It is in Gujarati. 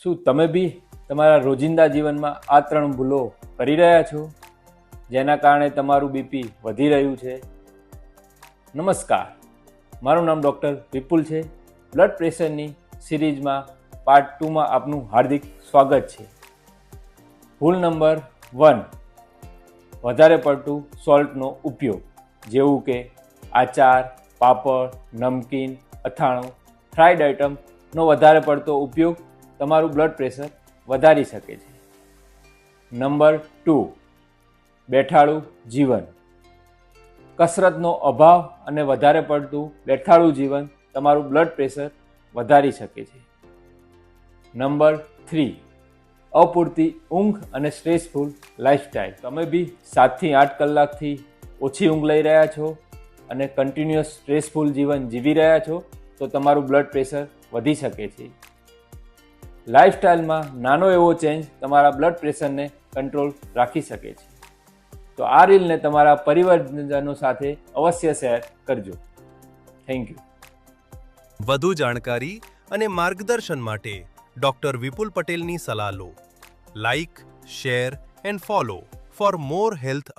શું તમે બી તમારા રોજિંદા જીવનમાં આ 3 ભૂલો કરી રહ્યા છો, જેના કારણે તમારું બીપી વધી રહ્યું છે? નમસ્કાર, મારું નામ ડૉક્ટર વિપુલ છે. બ્લડ પ્રેશરની સિરીઝમાં પાર્ટ 2માં આપનું હાર્દિક સ્વાગત છે. ભૂલ નંબર 1, વધારે પડતું સોલ્ટનો ઉપયોગ, જેવું કે આચાર, પાપડ, નમકીન, અથાણું, ફ્રાઈડ આઇટમનો વધારે પડતો ઉપયોગ તમારું બ્લડ પ્રેશર વધારી શકે છે. નંબર 2, બેઠાડું જીવન. કસરતનો અભાવ અને વધારે પડતું બેઠાડું જીવન તમારું બ્લડ પ્રેશર વધારી શકે છે. નંબર 3, અપૂરતી ઊંઘ અને સ્ટ્રેસફુલ લાઈફસ્ટાઈલ. તમે બી 7 થી 8 કલાકથી ઓછી ઊંઘ લઈ રહ્યા છો અને કન્ટિન્યુઅસ સ્ટ્રેસફુલ જીવન જીવી રહ્યા છો તો તમારું બ્લડ પ્રેશર વધી શકે છે. લાઈફસ્ટાઈલમાં નાનો એવો ચેન્જ તમારા બ્લડ પ્રેશરને કંટ્રોલ રાખી શકે છે. તો આ રીલને તમારા પરિવારજનો સાથે અવશ્ય શેર કરજો. Thank you. વધુ જાણકારી અને માર્ગદર્શન માટે ડોક્ટર વિપુલ પટેલની સલાહ લો. Like, share and follow for more health